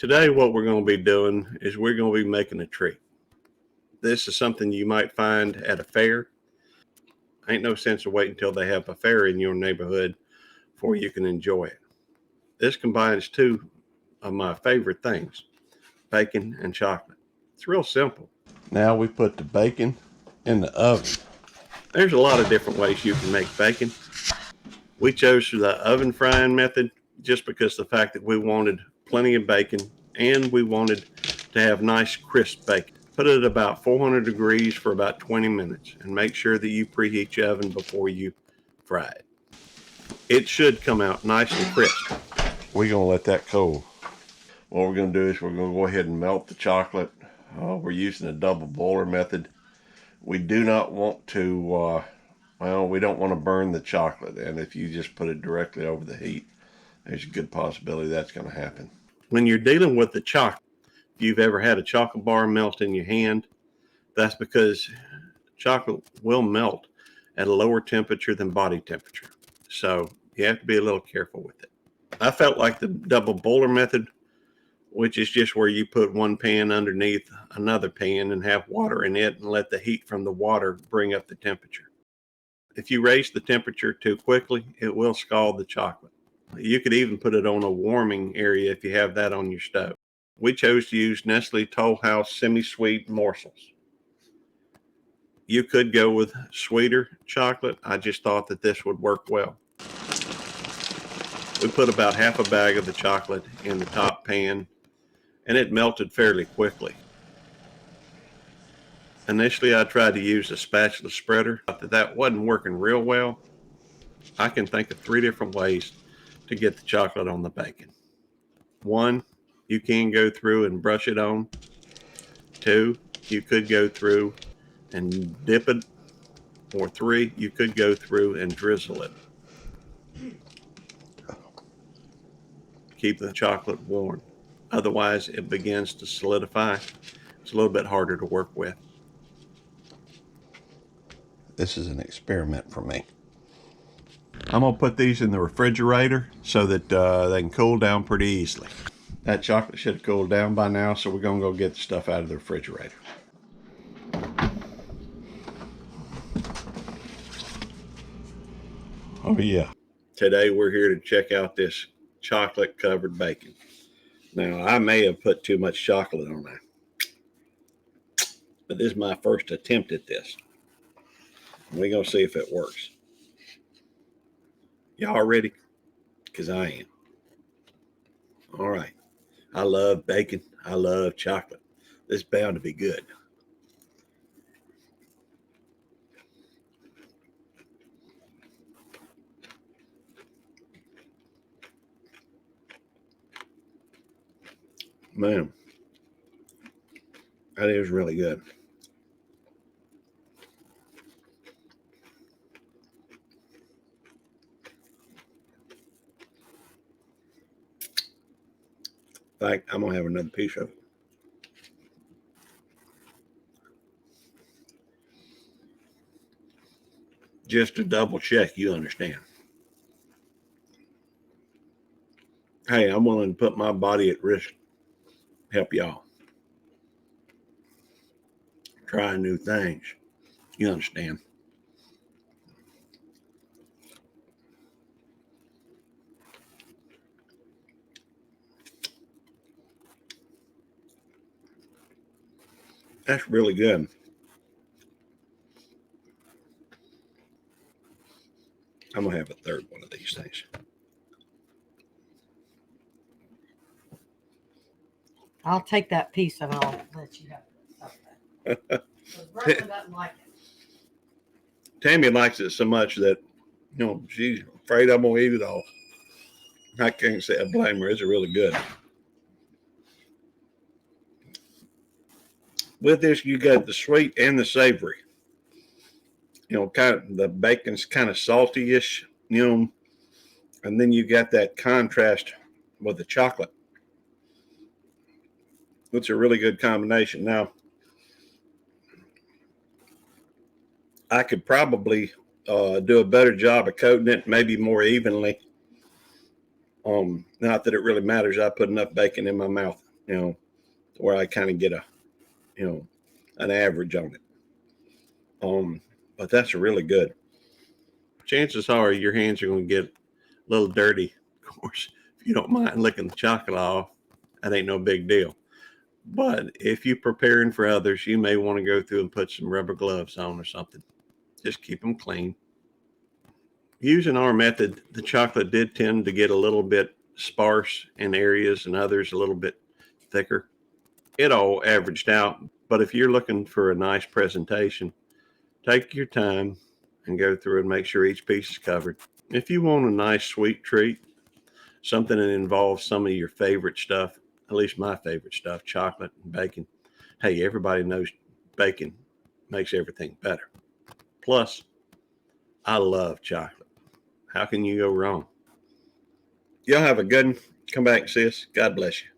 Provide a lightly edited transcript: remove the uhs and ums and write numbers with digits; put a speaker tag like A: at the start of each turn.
A: Today, what we're going to be doing is we're going to be making a treat. This is something you might find at a fair. Ain't no sense of waiting until they have a fair in your neighborhood before you can enjoy it. This combines two of my favorite things, bacon and chocolate. It's real simple. Now we put the bacon in the oven. There's a lot of different ways you can make bacon. We chose the oven frying method just because the fact that we wanted plenty of bacon and we wanted to have nice crisp bacon. Put it at about 400 degrees for about 20 minutes and make sure that you preheat your oven before you fry it. It should come out nice and crisp. We're going to let that cool. What we're going to do is we're going to go ahead and melt the chocolate. We're using a double boiler method. We do not want to, we don't want to burn the chocolate. And if you just put it directly over the heat, there's a good possibility that's going to happen. When you're dealing with the chocolate, if you've ever had a chocolate bar melt in your hand, that's because chocolate will melt at a lower temperature than body temperature. So you have to be a little careful with it. I felt like the double boiler method, which is just where you put one pan underneath another pan and have water in it and let the heat from the water bring up the temperature. If you raise the temperature too quickly, it will scald the chocolate. You could even put it on a warming area if you have that on your stove. We chose to use Nestle Toll House semi-sweet morsels. You could go with sweeter chocolate. I just thought that this would work well. We put about half a bag of the chocolate in the top pan, and it melted fairly quickly. Initially, I tried to use a spatula spreader, but that wasn't working real well. I can think of 3 different ways to get the chocolate on the bacon. 1, you can go through and brush it on. 2, you could go through and dip it. Or 3, you could go through and drizzle it. Keep the chocolate warm. Otherwise, it begins to solidify. It's a little bit harder to work with. This is an experiment for me. I'm going to put these in the refrigerator so that they can cool down pretty easily. That chocolate should have cooled down by now, so we're going to go get the stuff out of the refrigerator. Oh yeah. Today we're here to check out this chocolate covered bacon. Now I may have put too much chocolate on that, but this is my first attempt at this. We're going to see if it works. Y'all ready? Because I am. All right. I love bacon. I love chocolate. This is bound to be good. Man, that is really good. In fact, I'm going to have another piece of it. Just to double check, you understand. Hey, I'm willing to put my body at risk. Help y'all. Try new things. You understand. That's really good. I'm going to have a third one of these things.
B: I'll take that piece and I'll let you have it. Bertha doesn't like it.
A: Tammy likes it so much that, she's afraid I'm going to eat it all. I can't say I blame her. It's really good. With this, you got the sweet and the savory. Kind of the bacon's kind of salty-ish, and then you got that contrast with the chocolate. It's a really good combination. Now, I could probably do a better job of coating it, maybe more evenly. Not that it really matters. I put enough bacon in my mouth. you know, where I kind of get an average on it. But that's really good. Chances are your hands are going to get a little dirty. Of course, if you don't mind licking the chocolate off, that ain't no big deal. But if you're preparing for others, you may want to go through and put some rubber gloves on or something. Just keep them clean. Using our method, the chocolate did tend to get a little bit sparse in areas and others a little bit thicker. It all averaged out. But if you're looking for a nice presentation, take your time and go through and make sure each piece is covered. If you want a nice sweet treat, something that involves some of your favorite stuff, at least my favorite stuff, chocolate and bacon. Hey, everybody knows bacon makes everything better. Plus, I love chocolate. How can you go wrong? Y'all have a good one. Come back, sis. God bless you.